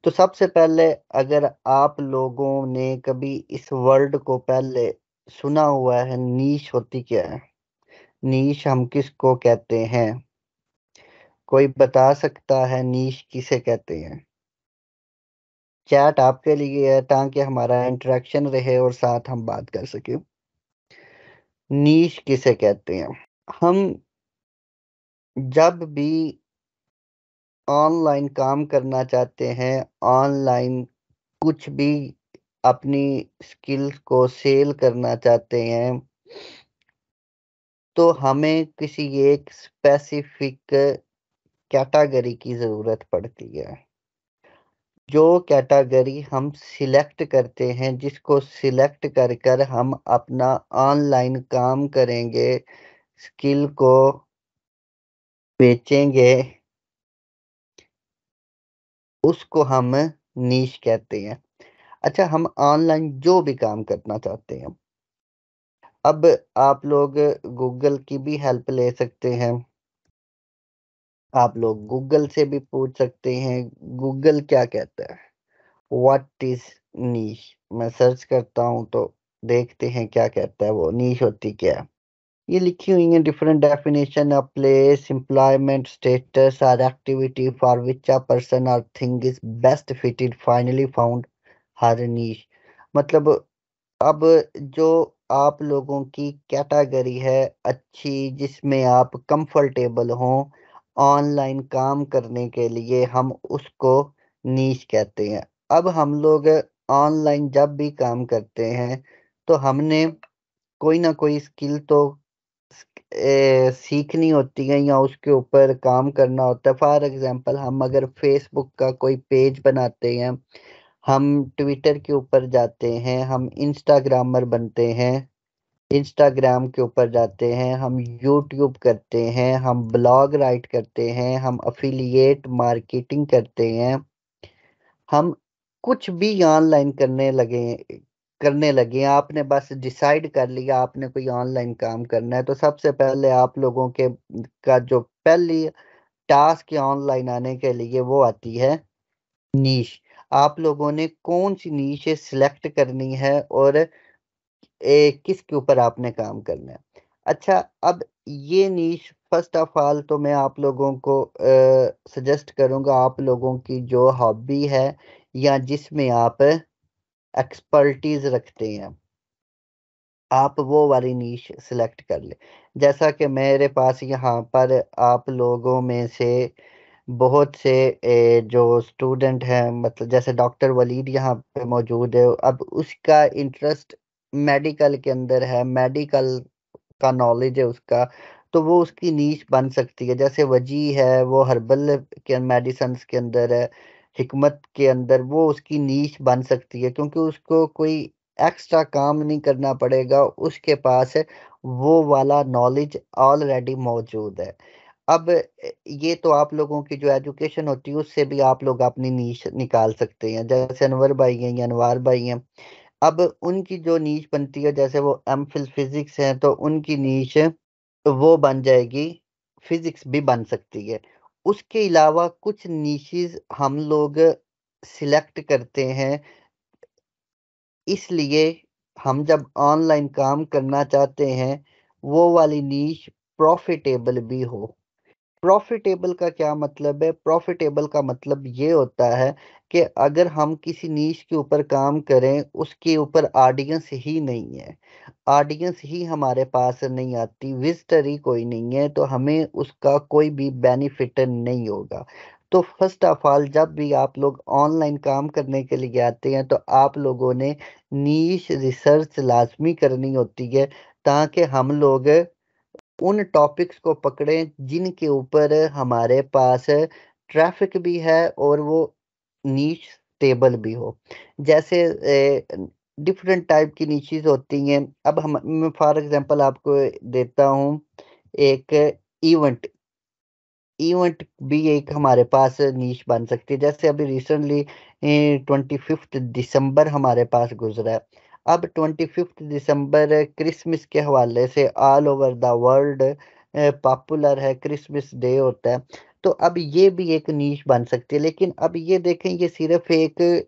तो सबसे पहले अगर आप लोगों ने कभी इस वर्ड को पहले सुना हुआ है, नीश होती क्या है? नीश हम किसको कहते हैं? कोई बता सकता है नीश किसे कहते हैं? चैट आपके लिए है ताकि हमारा इंटरेक्शन रहे और साथ हम बात कर सकें। नीश किसे कहते हैं? हम जब भी ऑनलाइन काम करना चाहते हैं, ऑनलाइन कुछ भी अपनी स्किल्स को सेल करना चाहते हैं, तो हमें किसी एक स्पेसिफिक कैटेगरी की ज़रूरत पड़ती है। जो कैटेगरी हम सिलेक्ट करते हैं, जिसको सिलेक्ट कर कर हम अपना ऑनलाइन काम करेंगे, स्किल को बेचेंगे, उसको हम नीश कहते हैं। अच्छा, हम ऑनलाइन जो भी काम करना चाहते हैं, अब आप लोग गूगल की भी हेल्प ले सकते हैं। आप लोग गूगल से भी पूछ सकते हैं, गूगल क्या कहता है? व्हाट इज़ नीश? मैं सर्च करता हूँ तो देखते हैं क्या कहता है वो, नीश होती क्या है? ये लिखी हुई है different definition of place, employment status और activity for which a person or thing is best fitted finally found her niche. मतलब अब जो आप लोगों की कैटेगरी है अच्छी, जिसमें आप कंफर्टेबल हों ऑनलाइन काम करने के लिए, हम उसको नीश कहते हैं। अब हम लोग ऑनलाइन जब भी काम करते हैं, तो हमने कोई ना कोई स्किल तो सीखनी होती है या उसके ऊपर काम करना होता है। फॉर एग्जांपल, हम अगर फेसबुक का कोई पेज बनाते हैं, हम ट्विटर के ऊपर जाते हैं, हम इंस्टाग्रामर बनते हैं, इंस्टाग्राम के ऊपर जाते हैं, हम यूट्यूब करते हैं, हम ब्लॉग राइट करते हैं, हम अफिलिएट मार्केटिंग करते हैं, हम कुछ भी ऑनलाइन करने लगे हैं। आपने बस डिसाइड कर लिया आपने कोई ऑनलाइन काम करना है, तो सबसे पहले आप लोगों के का जो पहली टास्क है ऑनलाइन आने के लिए, वो आती है नीश। आप लोगों ने कौन-सी नीश सिलेक्ट करनी है और किसके ऊपर आपने काम करना है। अच्छा, अब ये नीश फ़र्स्ट ऑफ़ ऑल तो मैं आप लोगों को सजेस्ट करूँगा, आप लोगों की जो हॉबी है या जिसमें आप एक्सपर्टीज़ रखते हैं, आप वो वाली नीश सिलेक्ट कर लें। जैसा कि मेरे पास यहाँ पर आप लोगों में से बहुत से जो स्टूडेंट हैं, मतलब जैसे डॉक्टर वलीद यहाँ पे मौजूद है, अब उसका इंटरेस्ट मेडिकल के अंदर है, मेडिकल का नॉलेज है उसका, तो वो उसकी नीश बन सकती है। जैसे वजी है, वो हर्बल के मेडिसिन्स के अंदर है, हिकमत के अंदर वो उसकी नीश बन सकती है, क्योंकि उसको कोई एक्स्ट्रा काम नहीं करना पड़ेगा, उसके पास वो वाला नॉलेज ऑलरेडी मौजूद है। अब ये तो आप लोगों की जो एजुकेशन होती है उससे भी आप लोग अपनी नीश निकाल सकते हैं। जैसे अनवर भाई हैं या अनवार भाई हैं, अब उनकी जो नीश बनती है, जैसे वो एमफिल फिज़िक्स हैं, तो उनकी नीश वो बन जाएगी, फिज़िक्स भी बन सकती है। उसके अलावा कुछ नीशेज़ हम लोग सिलेक्ट करते हैं, इसलिए हम जब ऑनलाइन काम करना चाहते हैं, वो वाली नीश प्रॉफ़िटेबल भी हो। प्रॉफ़िटेबल का क्या मतलब है? प्रॉफ़िटेबल का मतलब ये होता है कि अगर हम किसी नीश के ऊपर काम करें, उसके ऊपर ऑडियंस ही नहीं है, ऑडियंस ही हमारे पास नहीं आती, विज़िटर ही कोई नहीं है, तो हमें उसका कोई भी बेनिफिट नहीं होगा। तो फ़र्स्ट ऑफ़ ऑल, जब भी आप लोग ऑनलाइन काम करने के लिए आते हैं, तो आप लोगों ने नीश रिसर्च लाज़मी करनी होती है, ताकि हम लोग उन टॉपिक्स को पकड़ें जिनके ऊपर हमारे पास ट्रैफ़िक भी है और वो नीश स्टेबल भी हो। जैसे डिफरेंट टाइप की नीशेज़ होती हैं। अब हम मैं फ़ॉर एग्ज़ाम्पल आपको देता हूँ एक इवेंट। इवेंट भी एक हमारे पास नीश बन सकती है। जैसे अभी रिसेंटली 25th दिसंबर हमारे पास गुज़रा है। अब 25th दिसंबर क्रिसमस के हवाले से all over the world popular है, क्रिसमस डे होता है। तो अब ये भी एक नीश बन सकती है। लेकिन अब ये देखें, ये सिर्फ़ एक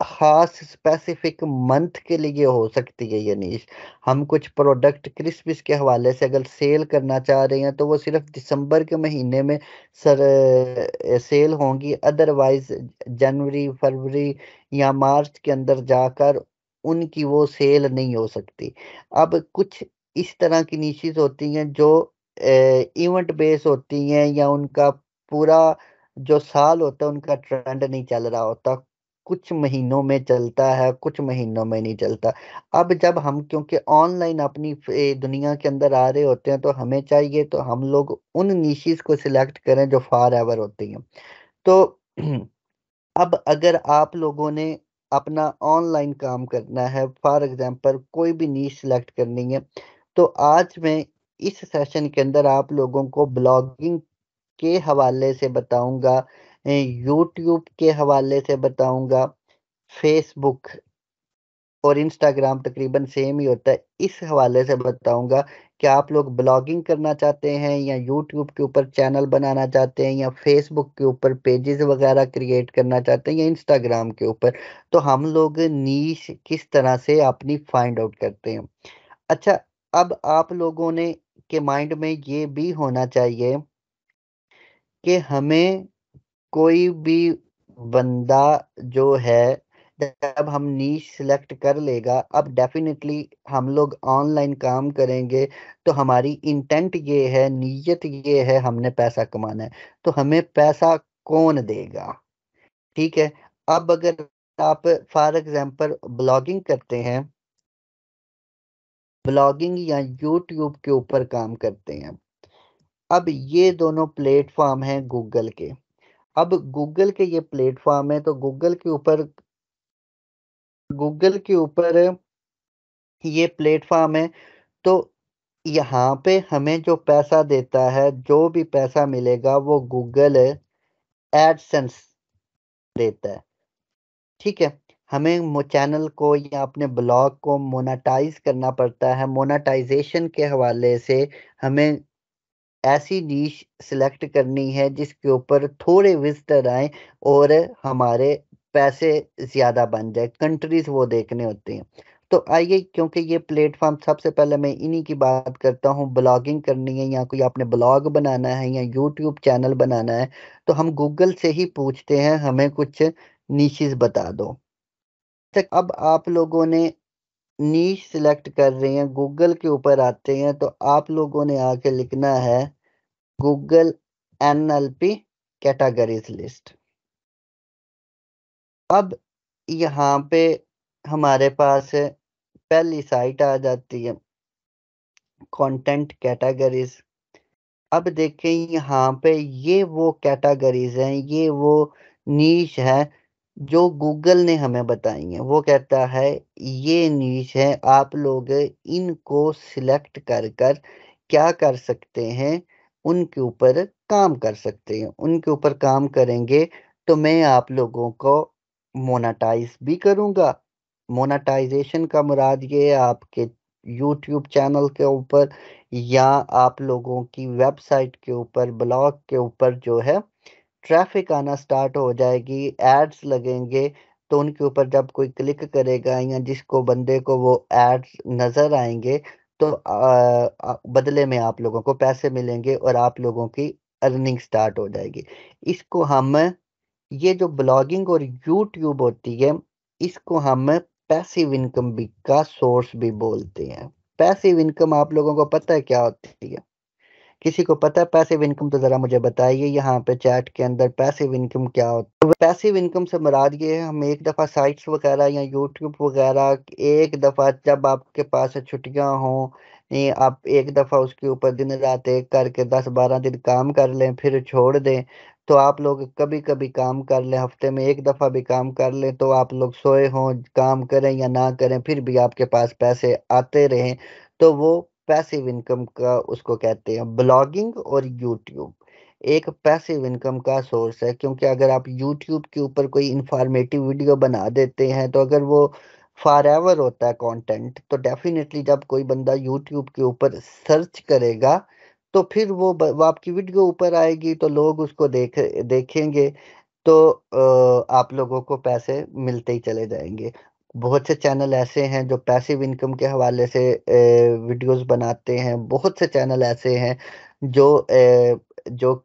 ख़ास स्पेसिफ़िक मंथ के लिए हो सकती है ये नीश। हम कुछ प्रोडक्ट क्रिसमस के हवाले से अगर सेल करना चाह रहे हैं, तो वो सिर्फ़ दिसंबर के महीने में सेल होंगी। अदरवाइज़ जनवरी, फरवरी या मार्च के अंदर जाकर उनकी वो सेल नहीं हो सकती। अब कुछ इस तरह की निशेज़ होती हैं जो इवेंट बेस होती हैं, या उनका पूरा जो साल होता है उनका ट्रेंड नहीं चल रहा होता। कुछ महीनों में चलता है, कुछ महीनों में नहीं चलता। अब जब हम क्योंकि ऑनलाइन अपनी दुनिया के अंदर आ रहे होते हैं, तो हमें चाहिए तो हम लोग उन निशेज़ को सिलेक्ट करें जो फॉरएवर होती हैं। तो अब अगर आप लोगों ने अपना ऑनलाइन काम करना है, फॉर एग्ज़ाम्पल कोई भी नीश सिलेक्ट करनी है, तो आज मैं इस सेशन के अंदर आप लोगों को ब्लॉगिंग के हवाले से बताऊँगा, यूट्यूब के हवाले से बताऊँगा, फ़ेसबुक और इंस्टाग्राम तकरीबन सेम ही होता है। इस हवाले से बताऊँगा कि आप लोग ब्लॉगिंग करना चाहते हैं, या यूट्यूब के ऊपर चैनल बनाना चाहते हैं, या फ़ेसबुक के ऊपर पेजेज़ वग़ैरह क्रिएट करना चाहते हैं, या इंस्टाग्राम के ऊपर। तो हम लोग नीश किस तरह से अपनी फाइंड आउट करते हैं। अच्छा, अब आप लोगों ने के माइंड में ये भी होना चाहिए कि हमें कोई भी बंदा जो है, जब हम नीश सिलेक्ट कर लेगा, अब डेफ़िनेटली हम लोग ऑनलाइन काम करेंगे, तो हमारी इंटेंट ये है, नीयत ये है, हमने पैसा कमाना है। तो हमें पैसा कौन देगा? ठीक है? अब अगर आप फ़ॉर एग्ज़ाम्पल ब्लॉगिंग करते हैं, ब्लॉगिंग या यूट्यूब के ऊपर काम करते हैं। अब ये दोनों प्लेटफ़ॉर्म हैं गूगल के। अब गूगल के ये प्लेटफ़ॉर्म है, तो गूगल के ऊपर ये प्लेटफ़ॉर्म है, तो यहाँ पे हमें जो पैसा देता है, जो भी पैसा मिलेगा वो गूगल एडसेंस देता है, ठीक है? हमें चैनल को या अपने ब्लॉग को मोनेटाइज़ करना पड़ता है। मोनेटाइज़ेशन के हवाले से हमें ऐसी नीश सिलेक्ट करनी है जिसके ऊपर थोड़े विज़िटर आएँ और हमारे पैसे ज़्यादा बन जाए, कंट्रीज़ वो देखने होती हैं। तो आइए, क्योंकि ये प्लेटफ़ॉर्म सबसे पहले मैं इन्हीं की बात करता हूँ, ब्लॉगिंग करनी है या कोई आपने ब्लॉग बनाना है या यूट्यूब चैनल बनाना है, तो हम गूगल से ही पूछते हैं हमें कुछ निशेज़ बता दो। तक अब आप लोगों ने नीश सिलेक्ट कर रहे हैं, गूगल के ऊपर आते हैं, तो आप लोगों ने आके लिखना है गूगल एनएलपी कैटेगरीज़ लिस्ट। अब यहाँ पे हमारे पास पहली साइट आ जाती है, कंटेंट कैटेगरीज़। अब देखें यहाँ पे ये वो कैटेगरीज़ हैं, ये वो नीश है जो गूगल ने हमें बताई हैं। वो कहता है ये नीश है, आप लोग इनको सिलेक्ट कर क्या कर सकते हैं, उनके ऊपर काम कर सकते हैं। उनके ऊपर काम करेंगे तो मैं आप लोगों को मोनेटाइज़ भी करूँगा। मोनेटाइज़ेशन का मुराद ये है आपके यूट्यूब चैनल के ऊपर या आप लोगों की वेबसाइट के ऊपर, ब्लॉग के ऊपर जो है ट्रैफ़िक आना स्टार्ट हो जाएगी, एड्स लगेंगे, तो उनके ऊपर जब कोई क्लिक करेगा या जिसको बंदे को वो एड्स नज़र आएँगे, तो बदले में आप लोगों को पैसे मिलेंगे और आप लोगों की अर्निंग स्टार्ट हो जाएगी। इसको हम ये जो ब्लॉगिंग और यूट्यूब होती है, इसको हम पैसिव इनकम भी का सोर्स भी बोलते हैं। पैसिव इनकम आप लोगों को पता है क्या होती है? किसी को पता है पैसिव इनकम? तो ज़रा मुझे बताइए यहाँ पे चैट के अंदर पैसिव इनकम क्या होता है? तो पैसिव इनकम से मुराद ये है, हम एक दफ़ा साइट्स वगैरह या यूट्यूब वगैरह एक दफ़ा जब आपके पास छुट्टियाँ हों, आप एक दफ़ा उसके ऊपर दिन-रात एक करके 10-12 दिन काम कर लें, फिर छोड़ दें। तो आप लोग कभी-कभी काम कर लें, हफ़्ते में 1 दफ़ा भी काम कर लें, तो आप लोग सोए हों, काम करें या ना करें, फिर भी आपके पास पैसे आते रहें, तो वो पैसिव इनकम का उसको कहते हैं। ब्लॉगिंग और यूट्यूब एक पैसिव इनकम का सोर्स है, क्योंकि अगर आप यूट्यूब के ऊपर कोई इन्फॉर्मेटिव वीडियो बना देते हैं, तो अगर वो फॉरएवर होता है कंटेंट, तो डेफ़िनेटली जब कोई बंदा यूट्यूब के ऊपर सर्च करेगा, तो फिर वो आपकी वीडियो ऊपर आएगी तो लोग उसको देखेंगे तो आप लोगों को पैसे मिलते ही चले जाएँगे। बहुत से चैनल ऐसे हैं जो पैसिव इनकम के हवाले से वीडियोज़ बनाते हैं। बहुत से चैनल ऐसे हैं जो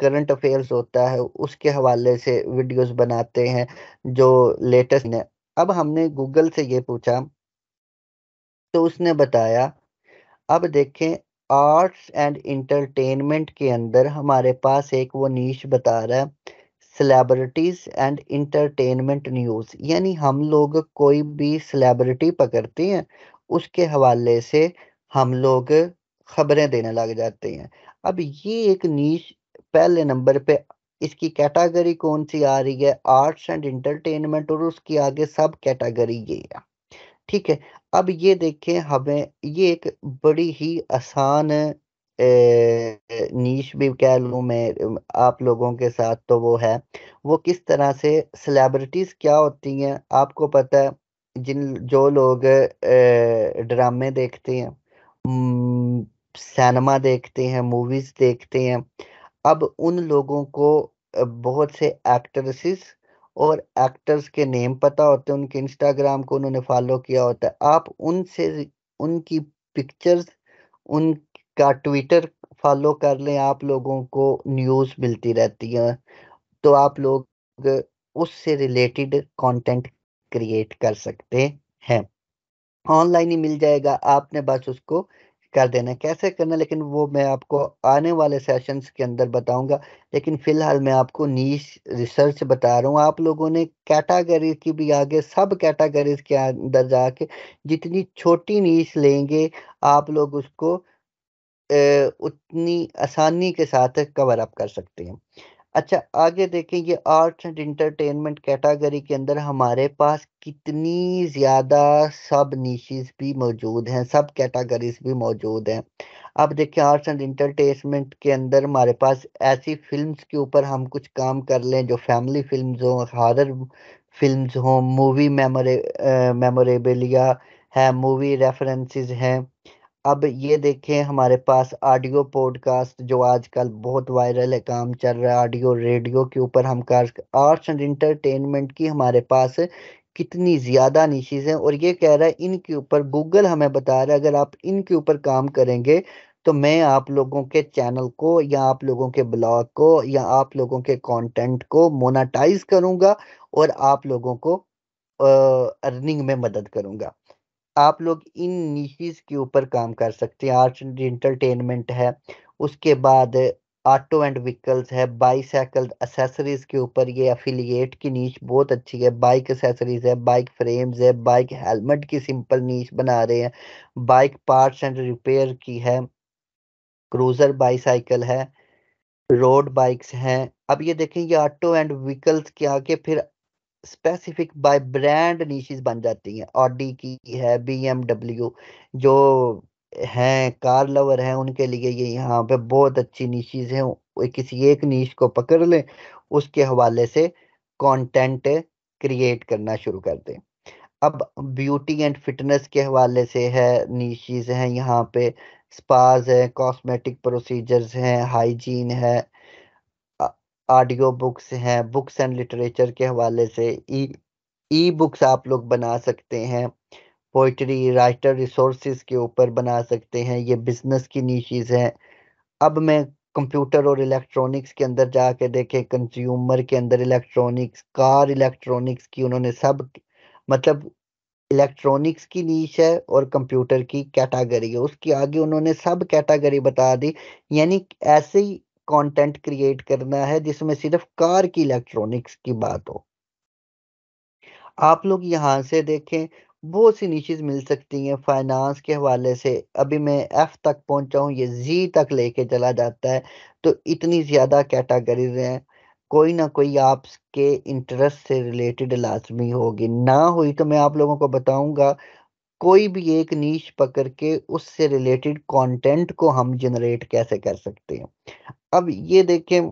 करंट अफ़ेयर्स होता है उसके हवाले से वीडियोज़ बनाते हैं जो लेटेस्ट है। अब हमने गूगल से ये पूछा तो उसने बताया अब देखें आर्ट्स एंड एंटरटेनमेंट के अंदर हमारे पास एक वो नीश बता रहा है सेलिब्रिटीज एंड एंटरटेनमेंट न्यूज़ यानी हम लोग कोई भी सेलिब्रिटी पकड़ते हैं उसके हवाले से हम लोग खबरें देने लग जाते हैं। अब ये एक नीश पहले नंबर पे इसकी कैटेगरी कौन सी आ रही है आर्ट्स एंड एंटरटेनमेंट और उसकी आगे सब कैटेगरी ये है। ठीक है, अब ये देखें हमें ये एक बड़ी ही आसान नीश भी कह लूँ मैं आप लोगों के साथ तो वो है, वो किस तरह से सेलिब्रिटीज़ क्या होती हैं, आपको पता है जो लोग ड्रामे देखते हैं सिनेमा देखते हैं, मूवीज़ देखते हैं, अब उन लोगों को बहुत से एक्ट्रेसेस और एक्टर्स के नेम पता होते हैं, उनके इंस्टाग्राम को उन्होंने फ़ॉलो किया होता है। आप उनसे उनकी पिक्चर्स, उनका ट्विटर फ़ॉलो कर लें, आप लोगों को न्यूज़ मिलती रहती है। तो आप लोग उससे रिलेटेड कंटेंट क्रिएट कर सकते हैं। ऑनलाइन ही मिल जाएगा, आपने बस उसको कर देना है। कैसे करना है लेकिन वो मैं आपको आने वाले सेशंस के अंदर बताऊँगा। लेकिन फ़िलहाल मैं आपको नीश रिसर्च बता रहा हूँ। आप लोगों ने कैटेगरी की भी आगे सब कैटेगरीज़ के अंदर जाके जितनी छोटी नीश लेंगे, आप लोग उसको उतनी आसानी के साथ कवर अप कर सकते हैं। अच्छा, आगे देखें ये आर्ट्स एंड एंटरटेनमेंट कैटेगरी के अंदर हमारे पास कितनी ज़्यादा सब निशेज़ भी मौजूद हैं, सब कैटेगरीज़ भी मौजूद हैं। अब देखिए आर्ट्स एंड एंटरटेनमेंट के अंदर हमारे पास ऐसी फ़िल्म्स के ऊपर हम कुछ काम कर लें जो फैमिली फ़िल्म्स हों, हॉरर फ़िल्म्स हों, मूवी मेमोरेबलिया है, मूवी रेफ़रेंसेस हैं। अब ये देखें हमारे पास ऑडियो पॉडकास्ट जो आजकल बहुत वायरल है, काम चल रहा है, ऑडियो रेडियो के ऊपर हम कर आर्ट्स एंड एंटरटेनमेंट की हमारे पास कितनी ज़्यादा निशेज़ हैं और ये कह रहा है इनके ऊपर गूगल हमें बता रहा है अगर आप इनके ऊपर काम करेंगे, तो मैं आप लोगों के चैनल को या आप लोगों के ब्लॉग को या आप लोगों के कंटेंट को मोनेटाइज़ करूँगा और आप लोगों को अर्निंग में मदद करूँगा। आप लोग इन निशेज़ के ऊपर काम कर सकते हैं। आर्ट्स एंड एंटरटेनमेंट है, उसके बाद ऑटो एंड व्हीकल्स है, बाइसाइकिल एक्सेसरीज़ के ऊपर ये एफ़िलिएट की नीश बहुत अच्छी है, बाइक एक्सेसरीज़ है, बाइक फ्रेम्स है, बाइक हेलमेट की सिंपल नीश बना रहे हैं, बाइक पार्ट्स एंड रिपेयर की है, क्रूज़र बाइसाइकिल है, रोड बाइक्स हैं। अब ये देखें ये ऑटो एंड व्हीकल्स के आगे फिर स्पेसिफिक बाय ब्रांड निशेज़ बन जाती हैं। ऑडी की है, बीएमडब्ल्यू जो हैं कार लवर हैं उनके लिए ये यहाँ पे बहुत अच्छी निशेज़ हैं। वो किसी एक निश को पकड़ लें, उसके हवाले से कंटेंट क्रिएट करना शुरू कर दें। अब ब्यूटी एंड फिटनेस के हवाले से है निशेज़ हैं यहाँ पे, स्पास है, कॉस्मेटिक प्रोसीजर्स हैं, हाइजीन है। अ, ऑडियो बुक्स हैं, बुक्स एंड लिटरेचर के हवाले से ई बुक्स आप लोग बना सकते हैं, पोएट्री, राइटर रिसोर्सेज़ के ऊपर बना सकते हैं, ये बिज़नेस की निशेज़ हैं। अब मैं कंप्यूटर और इलेक्ट्रॉनिक्स के अंदर जाके देखें, कंज्यूमर के अंदर इलेक्ट्रॉनिक्स, कार इलेक्ट्रॉनिक्स की उन्होंने सब मतलब इलेक्ट्रॉनिक्स की नीश है और कंप्यूटर की कैटेगरी है, उसके आगे उन्होंने सब कैटेगरी बता दी, यानी ऐसे ही कंटेंट क्रिएट करना है जिसमें सिर्फ़ कार की इलेक्ट्रॉनिक्स की बात हो। आप लोग यहाँ से देखें, बहुत सी निशेज़ मिल सकती हैं फाइनेंस के हवाले से, अभी मैं एफ तक पहुँचा हूँ, ये ज़ी तक लेके चला जाता है, तो इतनी ज़्यादा कैटेगरीज़ हैं, कोई ना कोई आपके इंटरेस्ट से रिलेटेड लाज़मी होगी, ना हुई तो मैं आप लोगों को बताऊँगा, कोई भी एक नीश पकड़ के उससे रिलेटेड कंटेंट को हम जनरेट कैसे कर सकते हैं। अब ये देखें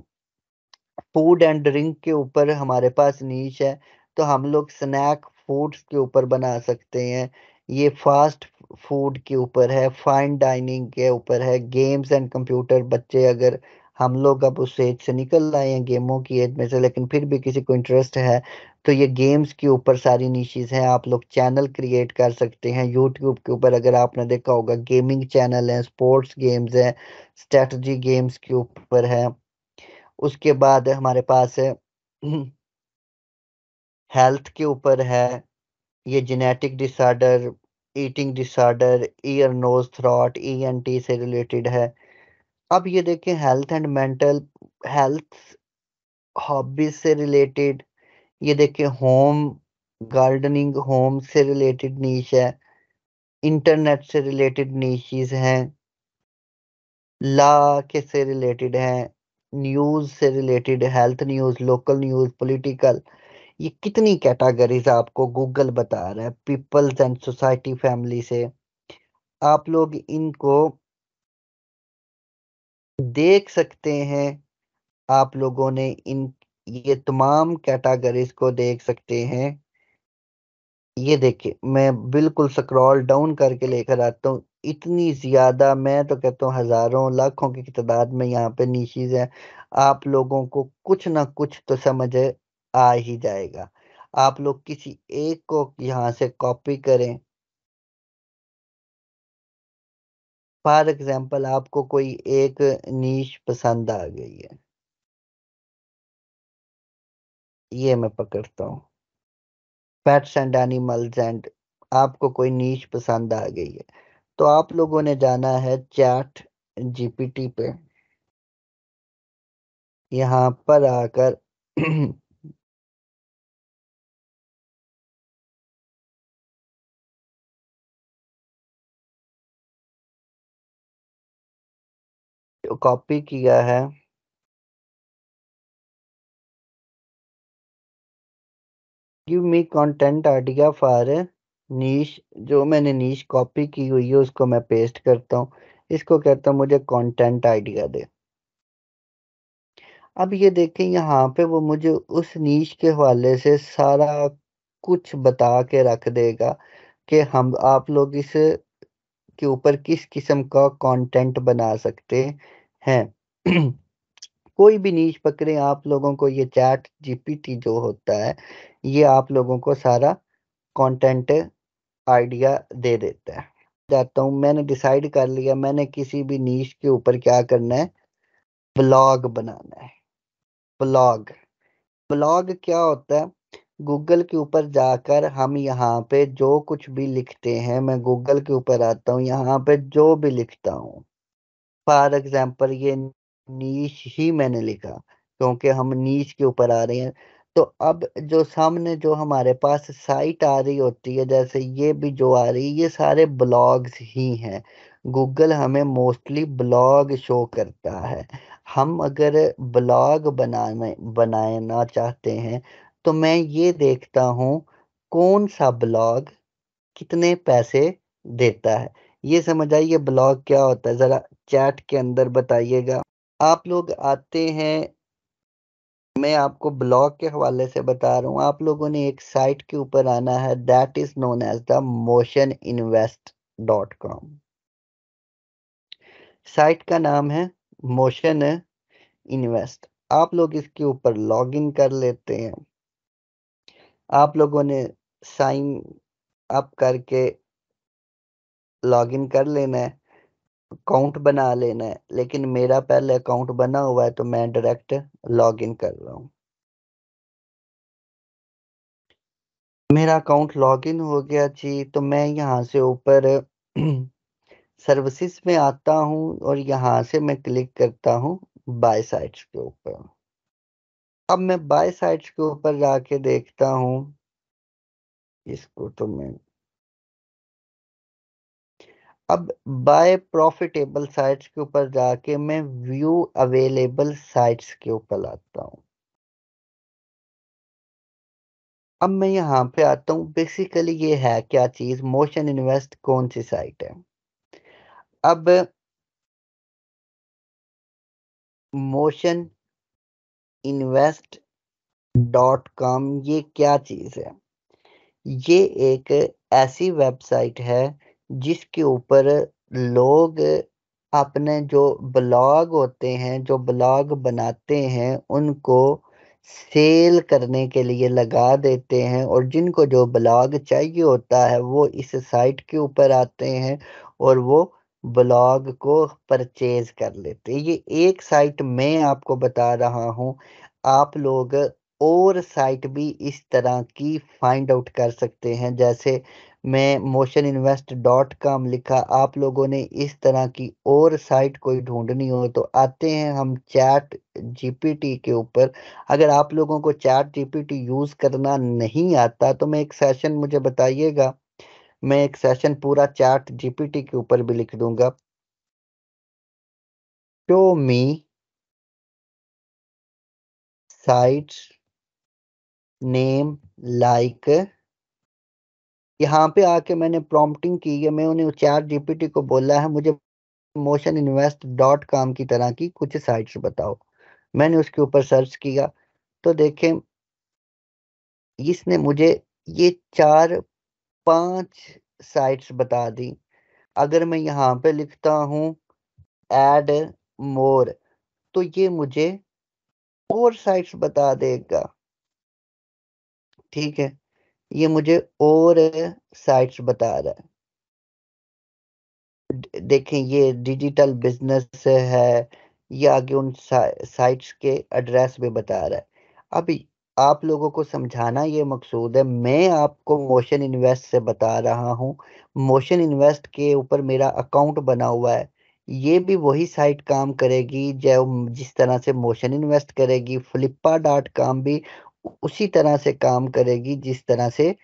फूड एंड ड्रिंक के ऊपर हमारे पास नीश है, तो हम लोग स्नैक फूड्स के ऊपर बना सकते हैं। ये फ़ास्ट फूड के ऊपर है, फाइन डाइनिंग के ऊपर है, गेम्स एंड कंप्यूटर। बच्चे अगर हम लोग अब उस एज से निकल आए हैं गेमों की एज में से, लेकिन फिर भी किसी को इंटरेस्ट है तो ये गेम्स के ऊपर सारी निशेज़ हैं। आप लोग चैनल क्रिएट कर सकते हैं यूट्यूब के ऊपर। अगर आपने देखा होगा गेमिंग चैनल है, स्पोर्ट्स गेम्स है, स्ट्रेटजी गेम्स के ऊपर है। उसके बाद हमारे पास है हेल्थ के ऊपर है, ये genetic disorder, eating disorder, ear nose throat, ENT से रिलेटेड है। अब ये देखें health and mental health, hobbies से रिलेटेड। ये देखिए होम गार्डनिंग, होम से रिलेटेड नीश है, इंटरनेट से रिलेटेड नीशेस हैं, लॉ के से रिलेटेड हैं, न्यूज़ से related, health news, local news, political. ये कितनी कैटेगरीज आपको गूगल बता रहा है। पीपल्स एंड सोसाइटी फैमिली से आप लोग इनको देख सकते हैं। आप लोगों ने इन ये तमाम कैटेगरीज को देख सकते हैं। ये देखिए मैं बिल्कुल स्क्रॉल डाउन करके लेकर आता हूँ। इतनी ज़्यादा, मैं तो कहता हूँ हज़ारों लाखों की तादाद में यहाँ पे निशेज़ हैं। आप लोगों को कुछ ना कुछ तो समझ आ ही जाएगा। आप लोग किसी एक को यहाँ से कॉपी करें। फॉर एग्ज़ाम्पल आपको कोई एक नीश पसंद आ गई है। ये मैं पकड़ता हूँ। पेट्स एंड एनिमल्स एंड आपको कोई नीश पसंद आ गई है। तो आप लोगों ने जाना है चैट जीपीटी पे। यहाँ पर आकर जो कॉपी किया है, give me content idea for niche. जो मैंने नीश कॉपी की हुई है उसको मैं पेस्ट करता हूँ। इसको कहता हूँ मुझे कंटेंट आइडिया दे। अब ये देखें यहाँ पे वो मुझे उस नीश के हवाले से सारा कुछ बता के रख देगा कि हम आप लोग इस के ऊपर किस किस्म का कंटेंट बना सकते हैं। कोई भी नीश पकड़े, आप लोगों को ये चैट जीपीटी जो होता है ये आप लोगों को सारा कंटेंट आइडिया दे देता है। जाता हूँ, मैंने डिसाइड कर लिया मैंने किसी भी नीश के ऊपर क्या करना है, ब्लॉग बनाना है। ब्लॉग, ब्लॉग क्या होता है? गूगल के ऊपर जाकर हम यहाँ पे जो कुछ भी लिखते हैं, मैं गूगल के ऊपर आता हूँ, यहाँ पे जो भी लिखता हूँ, फॉर एग्जांपल ये नीश ही मैंने लिखा क्योंकि हम नीश के ऊपर आ रहे हैं। तो अब जो सामने जो हमारे पास साइट आ रही होती है, जैसे ये भी जो आ रही है, ये सारे ब्लॉग्स ही हैं। गूगल हमें मोस्टली ब्लॉग शो करता है। हम अगर ब्लॉग बनाना चाहते हैं तो मैं ये देखता हूँ कौन सा ब्लॉग कितने पैसे देता है। ये समझ आइए ब्लॉग क्या होता है, ज़रा चैट के अंदर बताइएगा। आप लोग आते हैं, मैं आपको ब्लॉग के हवाले से बता रहा हूँ। आप लोगों ने एक साइट के ऊपर आना है, that is known as the motioninvest.com। Site का नाम है मोशन इन्वेस्ट। आप लोग इसके ऊपर लॉगिन कर लेते हैं। आप लोगों ने साइन अप करके लॉगिन कर लेना है, अकाउंट बना लेना है। लेकिन मेरा पहले अकाउंट बना हुआ है तो मैं डायरेक्ट लॉगिन कर रहा हूँ। मेरा अकाउंट लॉगिन हो गया जी, तो मैं यहाँ से ऊपर सर्विसेज में आता हूँ और यहाँ से मैं क्लिक करता हूँ बाय साइट्स के ऊपर। अब मैं बाय साइट्स के ऊपर जाके देखता हूँ, इसको तो मैं अब बाय प्रॉफिटेबल साइट्स के ऊपर जाके मैं व्यू अवेलेबल साइट्स के ऊपर आता हूँ। अब मैं यहाँ पे आता हूँ, बेसिकली ये है क्या चीज़, मोशन इन्वेस्ट कौन सी साइट है? अब मोशन इन्वेस्ट डॉट कॉम ये क्या चीज़ है? ये एक ऐसी वेबसाइट है जिसके ऊपर लोग अपने जो ब्लॉग होते हैं, जो ब्लॉग बनाते हैं, उनको सेल करने के लिए लगा देते हैं और जिनको जो ब्लॉग चाहिए होता है, वो इस साइट के ऊपर आते हैं और वो ब्लॉग को परचेज़ कर लेते हैं। ये एक साइट मैं आपको बता रहा हूँ, आप लोग और साइट भी इस तरह की फाइंड आउट कर सकते हैं। जैसे मैं motioninvest.com लिखा, आप लोगों ने इस तरह की और साइट कोई ढूँढनी हो तो आते हैं हम चैट जीपीटी के ऊपर। अगर आप लोगों को चैट जीपीटी यूज़ करना नहीं आता तो मैं एक सेशन मुझे बताइएगा, मैं एक सेशन पूरा चैट जीपीटी के ऊपर भी लिख दूँगा। शो मी साइट्स नेम लाइक, यहाँ पे आके मैंने प्रॉम्प्टिंग की है, मैं उन्हें चैट जीपीटी को बोला है मुझे motioninvest.com की तरह की कुछ साइट्स बताओ। मैंने उसके ऊपर सर्च किया तो देखें इसने मुझे ये 4-5 साइट्स बता दी। अगर मैं यहाँ पे लिखता हूँ ऐड मोर तो ये मुझे और साइट्स बता देगा। ठीक है? ये मुझे और साइट्स बता रहा है। देखें ये डिजिटल बिज़नेस है, ये आगे उन साइट्स के एड्रेस भी बता रहा है। अभी आप लोगों को समझाना ये मकसूद है, मैं आपको मोशन इन्वेस्ट से बता रहा हूँ। मोशन इन्वेस्ट के ऊपर मेरा अकाउंट बना हुआ है। ये भी वही साइट काम करेगी जो जिस तरह से मोशन इन्वेस्ट करेगी, flippa.com भी उसी तरह से काम करेगी जिस तरह से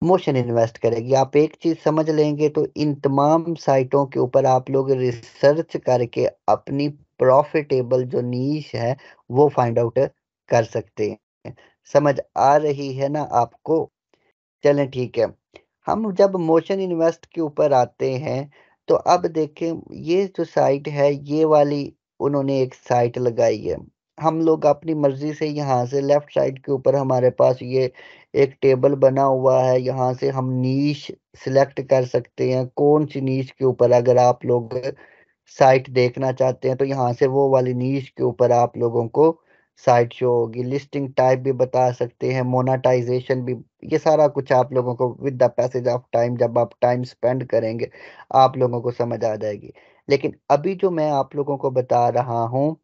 मोशन इन्वेस्ट करेगी। आप एक चीज़ समझ लेंगे तो इन तमाम साइटों के ऊपर आप लोग रिसर्च करके अपनी प्रॉफ़िटेबल जो नीश है, वो फाइंड आउट कर सकते हैं। समझ आ रही है ना आपको? चलें ठीक है। हम जब मोशन इन्वेस्ट के ऊपर आते हैं, तो अब देखें ये जो साइट है, ये वाली उन्होंने एक साइट लगाई है। हम लोग अपनी मर्ज़ी से यहाँ से लेफ्ट साइड के ऊपर हमारे पास ये एक टेबल बना हुआ है, यहाँ से हम नीश सिलेक्ट कर सकते हैं, कौन-सी नीश के ऊपर अगर आप लोग साइट देखना चाहते हैं, तो यहाँ से वो वाली नीश के ऊपर आप लोगों को साइट शो होगी। लिस्टिंग टाइप भी बता सकते हैं, मोनेटाइज़ेशन भी, ये सारा कुछ आप लोगों को with the passage of time जब आप टाइम स्पेंड करेंगे, आप लोगों को समझ आ जाएगी। लेकिन अभी जो मैं आप लोगों को बता रहा हूँ,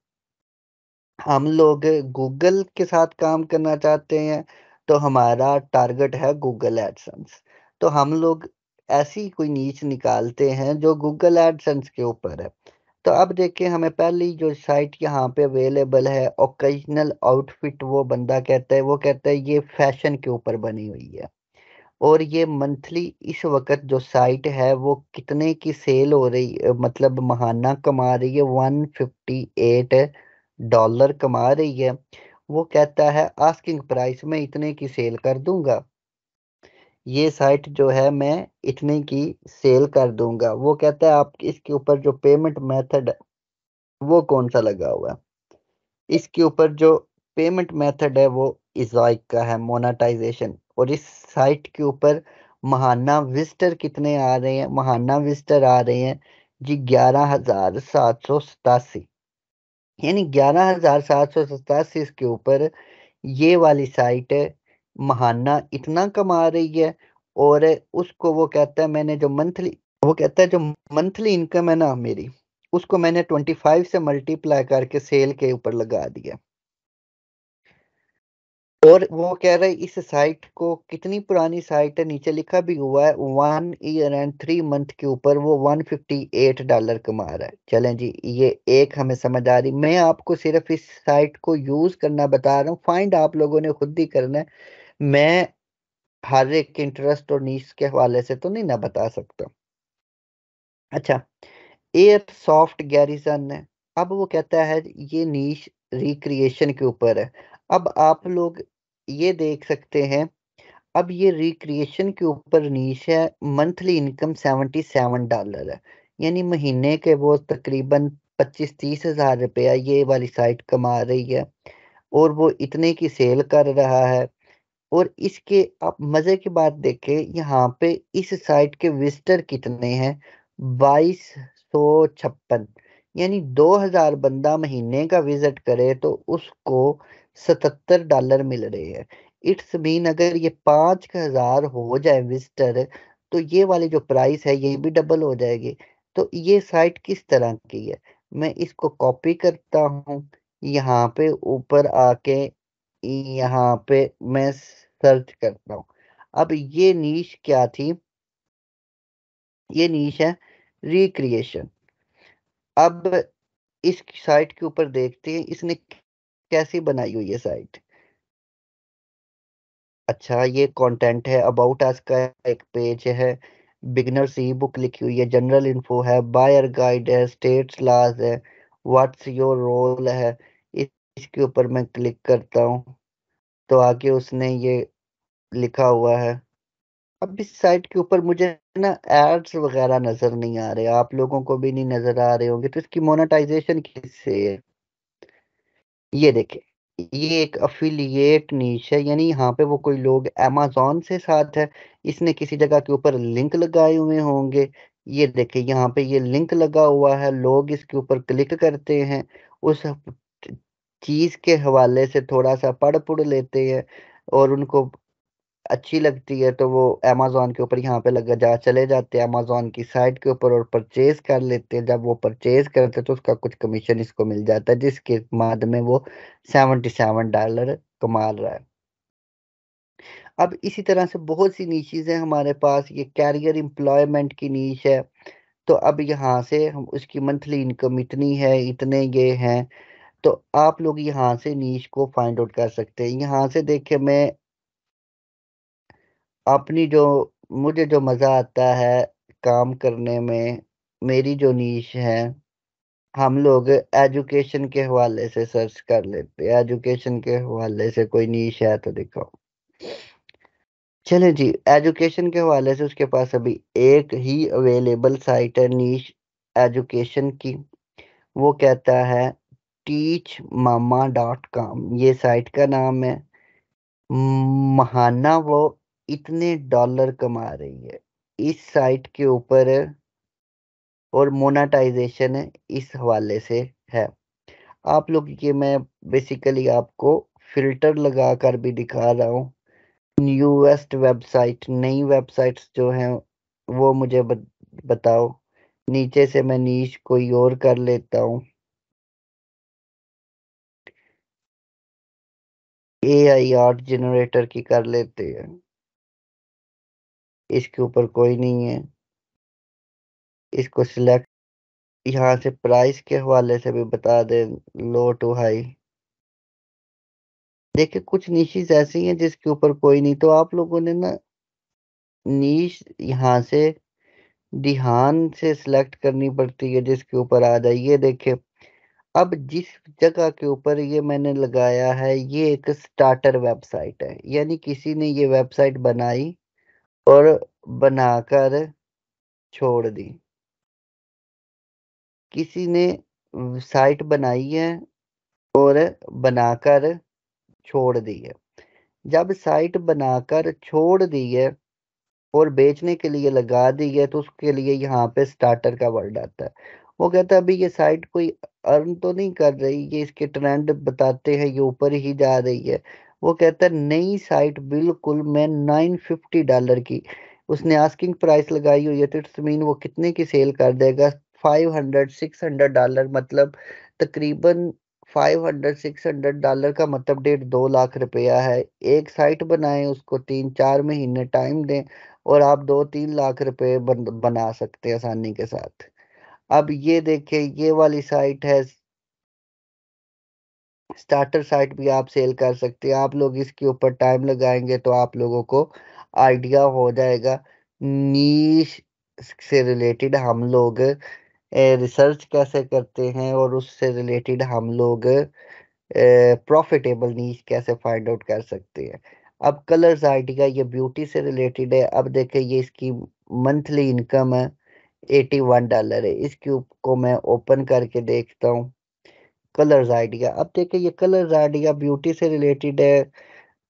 हम लोग गूगल के साथ काम करना चाहते हैं, तो हमारा टारगेट है गूगल एडसेंस। तो हम लोग ऐसी कोई नीश निकालते हैं जो गूगल एडसेंस के ऊपर है। तो अब देखिए हमें पहली जो साइट यहाँ पे अवेलेबल है, ओकेजनल आउटफिट, वो बंदा कहता है, वो कहता है ये फैशन के ऊपर बनी हुई है और ये मंथली इस वक़्त जो साइट है वो कितने की सेल हो रही मतलब महाना कमा रही है, $158 कमा रही है। वो कहता है आस्किंग प्राइस मैं इतने की सेल कर दूँगा। ये साइट जो है मैं इतने की सेल कर दूँगा। वो कहता है आप इसके ऊपर जो पेमेंट मेथड है, वो कौन-सा लगा हुआ है। इसके ऊपर जो पेमेंट मेथड है वो ज़ायक का है, मोनेटाइज़ेशन। और इस साइट के ऊपर महाना विज़िटर कितने आ रहे हैं? महाना विज़िटर आ रहे हैं जी 11,787, यानी 11,787 इसके ऊपर ये वाली साइट महाना इतना कमा रही है। और उसको वो कहता है मैंने जो मंथली, वो कहता है जो मंथली इनकम है ना मेरी, उसको मैंने 25 से मल्टीप्लाई करके सेल के ऊपर लगा दिया। और वो कह रहा है इस साइट को कितनी पुरानी साइट है, नीचे लिखा भी हुआ है 1 ईयर एंड 3 मंथ के ऊपर वो $158 कमा रहा है। चलें जी, ये एक हमें समझ आ रही। मैं आपको सिर्फ इस साइट को यूज़ करना बता रहा हूँ, फाइंड आप लोगों ने खुद ही करना है। मैं हर एक के इंटरेस्ट और नीड्स के हवाले से तो नहीं ना बता सकता। अच्छा, एयरसॉफ्ट गैरिसन है। अब वो कहता है ये नीश रिक्रिएशन के ऊपर है। अब आप लोग ये देख सकते हैं, अब ये रिक्रिएशन के ऊपर नीश है, मंथली इनकम $77 है। यानी महीने के वो तकरीबन 25-30 हज़ार रुपया ये वाली साइट कमा रही है और वो इतने की सेल कर रहा है। और इसके आप मज़े की बात देखें, यहाँ पे इस साइट के विज़िटर कितने हैं? 2256, यानी 2000 बंदा महीने का विज़िट करे तो उसको $77 मिल रहे हैं। इट्स मीन अगर ये 5000 हो जाए विज़िटर, तो ये वाली जो प्राइस है ये भी डबल हो जाएगी। तो ये साइट किस तरह की है? मैं इसको कॉपी करता हूँ, यहाँ पे ऊपर आके यहाँ पे मैं सर्च करता हूँ। अब ये नीश क्या थी? ये नीश है रिक्रिएशन। अब इस साइट के ऊपर देखते हैं इसने कैसी बनाई हुई है साइट। अच्छा, ये कंटेंट है, अबाउट अस का एक पेज है, बिगिनर्स ई बुक लिखी हुई है, जनरल इन्फो है, बायर गाइड है, स्टेट्स लॉज है, व्हाट्स योर रोल है। इसके ऊपर मैं क्लिक करता हूँ तो आगे उसने ये लिखा हुआ है। अब इस साइट के ऊपर मुझे ना एड्स वगैरह नज़र नहीं आ रहे, आप लोगों को भी नहीं नज़र आ रहे होंगे, तो इसकी मोनेटाइजेशन किससे है? ये देखें, ये एक अफ़िलिएट नीश है, यानी यहाँ पे वो कोई लोग अमेज़न से साथ है, इसने किसी जगह के ऊपर लिंक लगाए हुए होंगे। ये देखें, यहाँ पे ये लिंक लगा हुआ है, लोग इसके ऊपर क्लिक करते हैं, उस चीज़ के हवाले से थोड़ा-सा पढ़-पुढ़ लेते हैं और उनको अच्छी लगती है तो वो अमेज़न के ऊपर यहाँ पे लगा जा चले जाते हैं अमेज़न की साइट के ऊपर और परचेज़ कर लेते हैं। जब वो परचेज़ करते हैं तो उसका कुछ कमीशन इसको मिल जाता है, जिसके मद में वो $77 कमा रहा है। अब इसी तरह से बहुत सी नीशेज़ हैं हमारे पास, ये कैरियर एम्प्लॉयमेंट की नीश है। तो अब यहाँ से हम उसकी मंथली इनकम इतनी है, इतने ये हैं, तो आप लोग यहाँ से नीश को फाइंड आउट कर सकते हैं। यहाँ से देखिए, मैं अपनी जो मुझे जो मज़ा आता है काम करने में, मेरी जो नीश है, हम लोग एजुकेशन के हवाले से सर्च कर लेते हैं। एजुकेशन के हवाले से कोई नीश है तो दिखाओ। चलें जी, एजुकेशन के हवाले से उसके पास अभी एक ही अवेलेबल साइट है नीश एजुकेशन की। वो कहता है teachmama.com, ये साइट का नाम है। महाना वो इतने डॉलर कमा रही है इस साइट के ऊपर, और मोनेटाइजेशन इस हवाले से है। आप लोग ये मैं बेसिकली आपको फ़िल्टर लगाकर भी दिखा रहा हूँ। न्यूएस्ट वेबसाइट, नई वेबसाइट्स जो हैं वो मुझे बताओ। नीचे से मैं नीश कोई और कर लेता हूँ। एआई आर्ट जनरेटर की कर लेते हैं। इसके ऊपर कोई नहीं है। इसको सिलेक्ट, यहाँ से प्राइस के हवाले से भी बता दें, लो टू हाई। देखिए, कुछ निशेज़ ऐसी हैं जिसके ऊपर कोई नहीं, तो आप लोगों ने ना नीश यहाँ से ध्यान से सिलेक्ट करनी पड़ती है जिसके ऊपर आ जाए। ये देखिए, अब जिस जगह के ऊपर ये मैंने लगाया है, ये एक स्टार्टर वेबसाइट है, यानी किसी ने ये वेबसाइट बनाई और बनाकर छोड़ दी। किसी ने साइट बनाई है और बनाकर छोड़ दी है। जब साइट बनाकर छोड़ दी है और बेचने के लिए लगा दी है तो उसके लिए यहाँ पे स्टार्टर का वर्ड आता है। वो कहता है अभी ये साइट कोई अर्न तो नहीं कर रही, ये इसके ट्रेंड बताते हैं ये ऊपर ही जा रही है। वो कहता है नई साइट बिल्कुल मैं $950 की, उसने आस्किंग प्राइस लगाई हुई है, तो इट्स मीन वो कितने की सेल कर देगा? 500 $600, मतलब तकरीबन $500 $600 का मतलब 1.5 2 लाख रुपया है। एक साइट बनाएं, उसको 3-4 महीने टाइम दें और आप 2-3 लाख रुपए बना सकते हैं आसानी के साथ। अब ये देखिए, ये वाली साइट है, स्टार्टर साइट भी आप सेल कर सकते हैं। आप लोग इसके ऊपर टाइम लगाएँगे तो आप लोगों को आइडिया हो जाएगा। नीश से रिलेटेड हम लोग रिसर्च कैसे करते हैं और उससे रिलेटेड हम लोग प्रॉफिटेबल नीश कैसे फाइंड आउट कर सकते हैं। अब कलर्स आइडिया ये ब्यूटी से रिलेटेड है। अब देखिए, ये इसकी मंथली इनकम है $81 है। इसके को मैं ओपन करके देखता हूँ। कलर्स आइडिया, अब देखिए ये कलर्स आइडिया ब्यूटी से रिलेटेड है।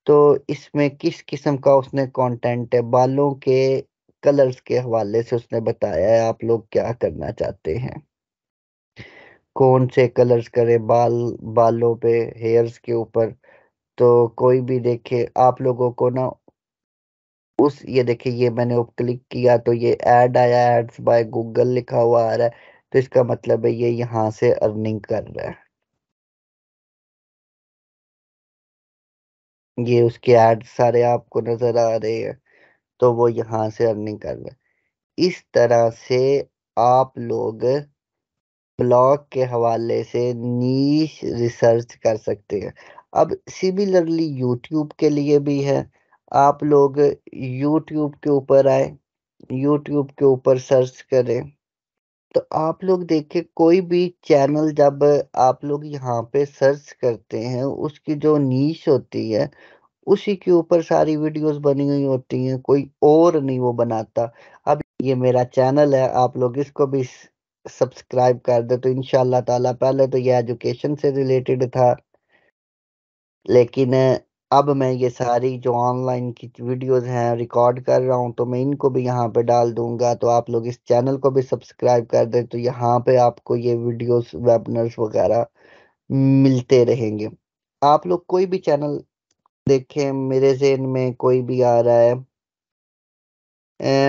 तो इसमें किस किस्म का उसने कंटेंट है, बालों के कलर्स के हवाले से उसने बताया है आप लोग क्या करना चाहते हैं। कौन से कलर्स करें बालों पे, हेयर्स के ऊपर। तो कोई भी देखे आप लोगों को ना उस ये देखिए ये मैंने क्लिक किया तो ये ऐड आया, एड्स बाय गूगल लिखा हुआ आ रहा है। तो इसका मतलब है ये यहाँ से अर्निंग कर रहा है। ये उसके एड्स सारे आपको नजर आ रहे हैं। तो वो यहाँ से अर्निंग कर रहा है। इस तरह से आप लोग ब्लॉग के हवाले से नीश रिसर्च कर सकते हैं। अब सिमिलरली यूट्यूब के लिए भी है। आप लोग यूट्यूब के ऊपर आए, यूट्यूब के ऊपर सर्च करें। तो आप लोग देखिए कोई भी चैनल जब आप लोग यहाँ पे सर्च करते हैं, उसकी जो नीश होती है उसी के ऊपर सारी वीडियोस बनी हुई होती हैं, कोई और नहीं वो बनाता। अब ये मेरा चैनल है, आप लोग इसको भी सब्सक्राइब कर दे तो इंशाल्लाह ताला। पहले तो ये एजुकेशन से रिलेटेड था, लेकिन अब मैं ये सारी जो ऑनलाइन की वीडियोस हैं रिकॉर्ड कर रहा हूँ, तो मैं इनको भी यहाँ पे डाल दूंगा। तो आप लोग इस चैनल को भी सब्सक्राइब कर दें, तो यहाँ पे आपको ये वीडियोस वेबिनार्स वगैरह मिलते रहेंगे। आप लोग कोई भी चैनल देखें, मेरे ज़हन में कोई भी आ रहा है,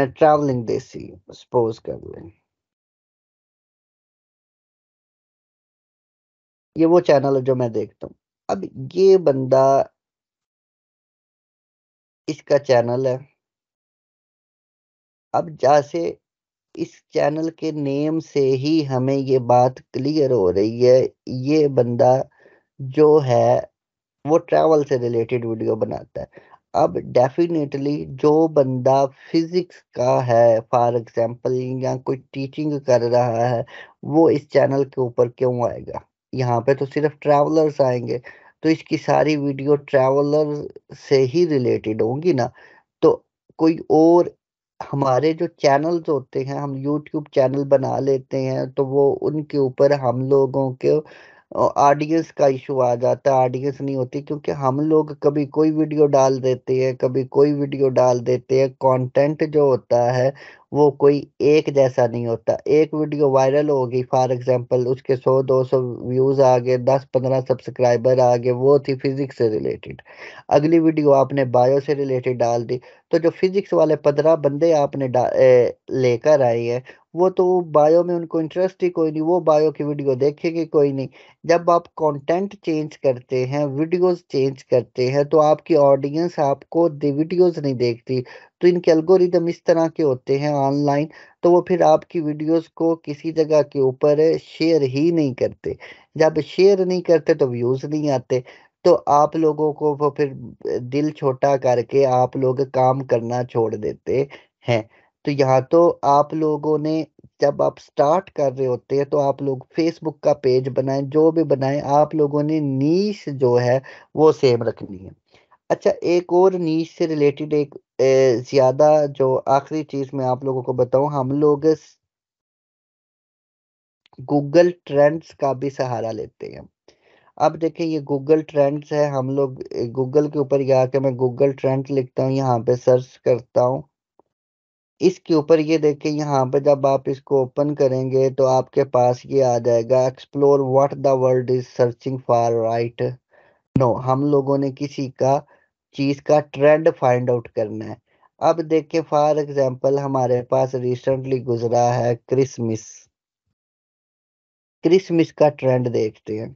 ट्रैवलिंग देसी सपोज कर लें। ये वो चैनल है जो मैं देखता हूँ। अब ये बंदा, इसका चैनल है। अब जैसे इस चैनल के नेम से ही हमें ये बात क्लियर हो रही है, ये बंदा जो है वो ट्रैवल से रिलेटेड वीडियो बनाता है। अब डेफिनेटली जो बंदा फिजिक्स का है फॉर एग्जांपल, या कोई टीचिंग कर रहा है, वो इस चैनल के ऊपर क्यों आएगा? यहाँ पे तो सिर्फ ट्रैवलर्स आएंगे। तो इसकी सारी वीडियो ट्रैवलर से ही रिलेटेड होंगी ना। तो कोई और हमारे जो चैनल्स होते हैं, हम यूट्यूब चैनल बना लेते हैं, तो वो उनके ऊपर हम लोगों के ऑडियंस का इशू आ जाता है। ऑडियंस नहीं होती क्योंकि हम लोग कभी कोई वीडियो डाल देते हैं, कभी कोई वीडियो डाल देते हैं। कंटेंट जो होता है वो कोई एक जैसा नहीं होता। एक वीडियो वायरल हो गई फॉर एग्जांपल, उसके 100-200 व्यूज आ गए, 10-15 सब्सक्राइबर आ गए, वो थी फिजिक्स से रिलेटेड। अगली वीडियो आपने बायो से रिलेटेड डाल दी, तो जो फिजिक्स वाले 15 बंदे आपने लेकर आए हैं, वो तो बायो में उनको इंटरेस्ट ही कोई नहीं, वो बायो की वीडियो देखेंगे कोई नहीं। जब आप कंटेंट चेंज करते हैं, वीडियोस चेंज करते हैं, तो आपकी ऑडियंस आपको वीडियोस नहीं देखती। तो इनके एल्गोरिदम इस तरह के होते हैं ऑनलाइन। तो वो फिर आपकी वीडियोस को किसी जगह के ऊपर शेयर ही नहीं करते। जब शेयर नहीं करते तो व्यूज नहीं आते। तो आप लोगों को वो फिर दिल छोटा करके आप लोग काम करना छोड़ देते हैं। तो यहाँ तो आप लोगों ने, जब आप स्टार्ट कर रहे होते हैं, तो आप लोग फेसबुक का पेज बनाएं, जो भी बनाएं, आप लोगों ने नीश जो है वो सेम रखनी है। अच्छा, एक और नीश से रिलेटेड एक ज्यादा जो आखिरी चीज मैं आप लोगों को बताऊं, हम लोग गूगल ट्रेंड्स का भी सहारा लेते हैं। अब देखिए ये गूगल ट्रेंड्स है, हम लोग गूगल के ऊपर जाके मैं गूगल ट्रेंड्स लिखता हूँ, यहाँ पे सर्च करता हूँ। इसके ऊपर ये देखिए यहाँ पे जब आप इसको ओपन करेंगे तो आपके पास ये आ जाएगा, explore what the world is searching for right. No, हम लोगों ने किसी का चीज का ट्रेंड फाइंड आउट करना है। अब देखिए फॉर एग्जांपल हमारे पास रिसेंटली गुजरा है क्रिसमस। क्रिसमस का ट्रेंड देखते हैं,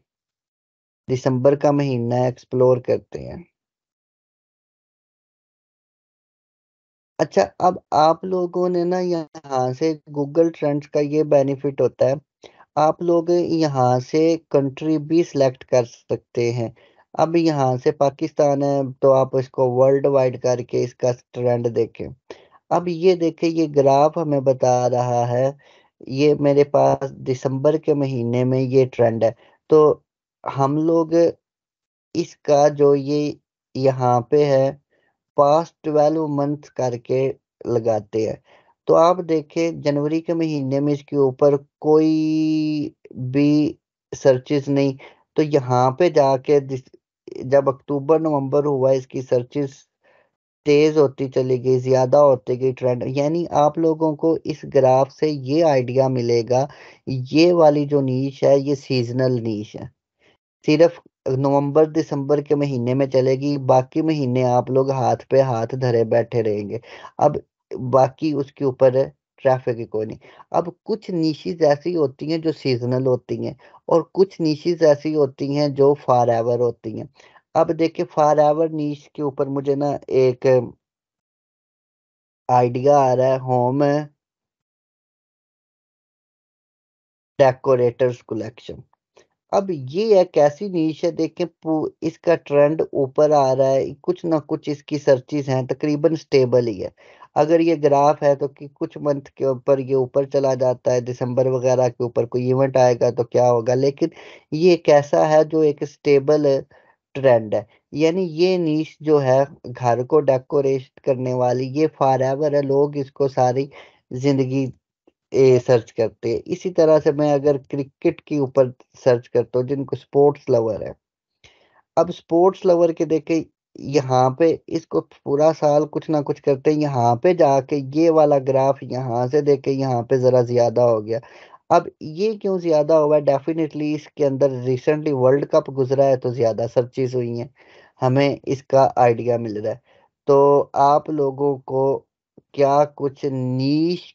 दिसंबर का महीना है, एक्सप्लोर करते हैं। अच्छा, अब आप लोगों ने ना यहाँ से गूगल ट्रेंड्स का ये बेनिफिट होता है, आप लोग यहाँ से कंट्री भी सिलेक्ट कर सकते हैं। अब यहाँ से पाकिस्तान है तो आप इसको वर्ल्ड वाइड करके इसका ट्रेंड देखें। अब ये देखें, ये ग्राफ हमें बता रहा है, ये मेरे पास दिसंबर के महीने में ये ट्रेंड है। तो हम लोग इसका जो ये यहाँ पे है पास्ट 12 मंथ करके लगाते हैं। तो आप देखें जनवरी के महीने में इसके ऊपर कोई भी सर्चेस नहीं। तो यहाँ पे जाके जब अक्टूबर नवंबर हुआ इसकी सर्चेस तेज होती चली गई, ज़्यादा होती गई ट्रेंड, यानी आप लोगों को इस ग्राफ से ये आइडिया मिलेगा, ये वाली जो नीश है ये सीज़नल नीश है। सिर्फ़ नवंबर-दिसंबर के महीने में चलेगी, बाकी महीने आप लोग हाथ पे हाथ धरे बैठे रहेंगे। अब बाकी उसके ऊपर ट्रैफ़िक ही कोई नहीं। अब कुछ निशेज़ ऐसी होती हैं जो सीज़नल होती हैं और कुछ निशेज़ ऐसी होती हैं जो फॉरएवर होती हैं। अब देखिए फॉरएवर निश के ऊपर मुझे ना एक आइडिया आ रहा है, होम डेकोरेटर्स कलेक्शन। अब ये एक ऐसी नीश है, देखें इसका ट्रेंड ऊपर आ रहा है, कुछ ना कुछ इसकी सर्चेज़ हैं, तकरीबन स्टेबल ही है। अगर ये ग्राफ है तो कि कुछ मंथ के ऊपर ये ऊपर चला जाता है, दिसंबर वगैरह के ऊपर कोई इवेंट आएगा तो क्या होगा? लेकिन ये एक ऐसा है जो एक स्टेबल ट्रेंड है। यानी ये नीश जो है घर को डेकोरेट करने वाली, ये फॉरएवर है, लोग इसको सारी ज़िंदगी सर्च करते हैं। इसी तरह से मैं अगर क्रिकेट के ऊपर सर्च करता हूँ, जिनको स्पोर्ट्स लवर है। अब स्पोर्ट्स लवर के देखें, यहाँ पे इसको पूरा साल कुछ ना कुछ करते हैं, यहाँ पे जाके ये वाला ग्राफ यहाँ से देखें, यहाँ पे ज़रा ज़्यादा हो गया। अब ये क्यों ज़्यादा हुआ है? डेफ़िनेटली इसके अंदर रिसेंटली वर्ल्ड कप गुज़रा है तो ज़्यादा सर्चेज़ हुई हैं। हमें इसका आइडिया मिल रहा है। तो आप लोगों को क्या कुछ नीश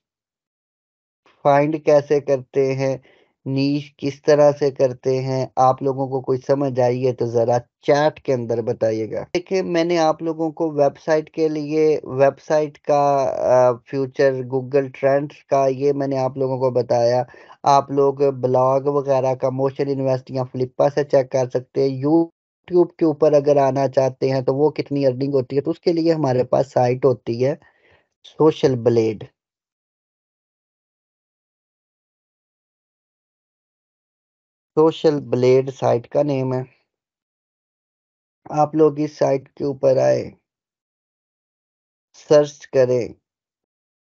फाइंड कैसे करते हैं? नीश किस तरह से करते हैं? आप लोगों को कोई समझ आई है तो ज़रा चैट के अंदर बताइएगा। देखिए, मैंने आप लोगों को वेबसाइट के लिए वेबसाइट का फ्यूचर गूगल ट्रेंड्स का ये मैंने आप लोगों को बताया। आप लोग ब्लॉग वगैरह का मोशन इन्वेस्ट या फ्लिपा से चेक कर सकते हैं। यूट्यूब के ऊपर अगर आना चाहते हैं तो वो कितनी अर्निंग होती है, तो उसके लिए हमारे पास साइट होती है social blade. Social blade site का नेम है। आप लोग इस साइट के ऊपर आए, सर्च करें,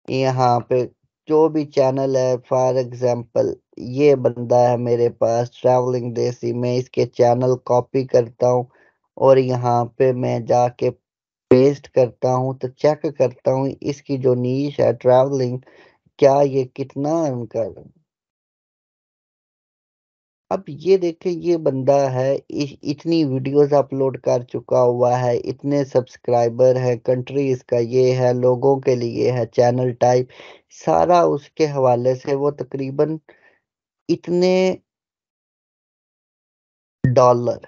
यहाँ पे जो भी चैनल है, फॉर एग्ज़ाम्पल ये बंदा है मेरे पास ट्रैवलिंग देसी, मैं इसके चैनल कॉपी करता हूँ और यहाँ पे मैं जाके पेस्ट करता हूँ, तो चेक करता हूँ इसकी जो नीश है ट्रैवलिंग, क्या ये कितना अर्न कर रहा है। अब ये देखें, ये बंदा है इतनी वीडियोस अपलोड कर चुका हुआ है, इतने सब्सक्राइबर है, कंट्री इसका ये है, लोगों के लिए है, चैनल टाइप सारा उसके हवाले से वो तकरीबन इतने डॉलर,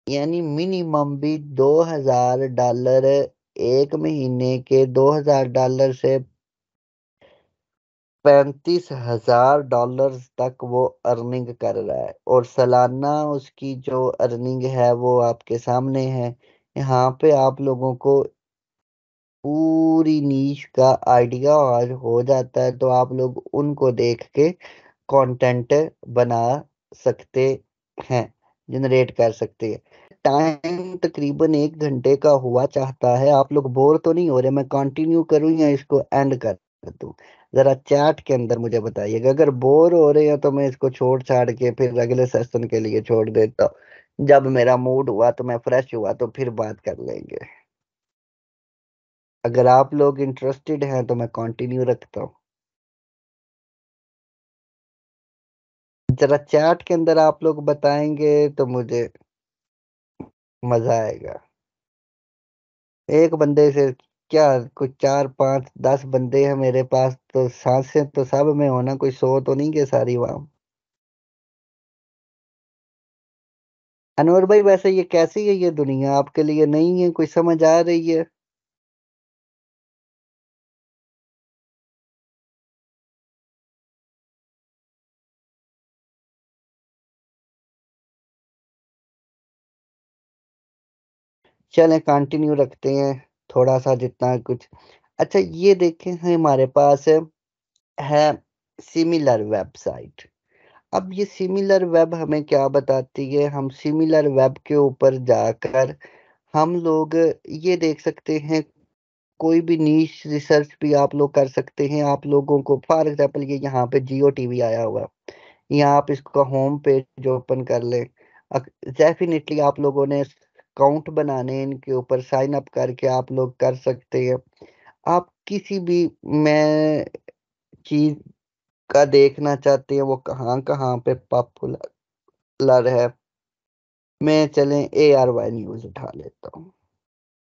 यानी मिनिमम भी $2000 एक महीने के $2000 से $35,000 तक वो अर्निंग कर रहा है और सालाना उसकी जो अर्निंग है वो आपके सामने है। यहाँ पे आप लोगों को पूरी नीश का आइडिया आज हो जाता है, तो आप लोग उनको देख के कंटेंट बना सकते हैं, जनरेट कर सकते हैं। टाइम तकरीबन 1 घंटे का हुआ चाहता है, आप लोग बोर तो नहीं हो रहे? मैं कंटिन्यू करूँ या इसको एंड कर दूँ? ज़रा चैट के अंदर मुझे बताइएगा, अगर बोर हो रहे हैं तो मैं इसको छोड़-छाड़ के फिर अगले सेशन के लिए छोड़ देता हूँ। जब मेरा मूड हुआ तो मैं फ्रेश हुआ तो फिर बात कर लेंगे। अगर आप लोग इंटरेस्टेड हैं तो मैं कंटिन्यू रखता हूँ। ज़रा चैट के अंदर आप लोग बताएँगे तो मुझे मज़ा आएगा। एक बंदे से क्या, कुछ 4, 5, 10 बंदे हैं मेरे पास, तो सांसें तो सब में हो ना, कोई सो तो नहीं गए सारी वहाँ। अनवर भाई, वैसे ये कैसी है ये दुनिया, आपके लिए नई है, कोई समझ आ रही है? चलें कंटिन्यू रखते हैं, थोड़ा-सा जितना कुछ। अच्छा ये देखें, हमारे पास है सिमिलर वेबसाइट। अब ये सिमिलर वेब हमें क्या बताती है? हम सिमिलर वेब के ऊपर जाकर हम लोग ये देख सकते हैं, कोई भी नीश रिसर्च भी आप लोग कर सकते हैं। आप लोगों को फॉर एग्ज़ाम्पल ये यहाँ पे जियो टीवी आया हुआ है। यहाँ आप इसका होम पेज ओपन कर लें। डेफ़िनिटली आप लोगों ने अकाउंट बनाने हैं, इनके ऊपर साइन अप करके आप लोग कर सकते हैं। आप किसी भी मैं चीज़ का देखना चाहते हैं वो कहाँ-कहाँ पे पॉपुलर है। मैं चलें ARY न्यूज़ उठा लेता हूँ।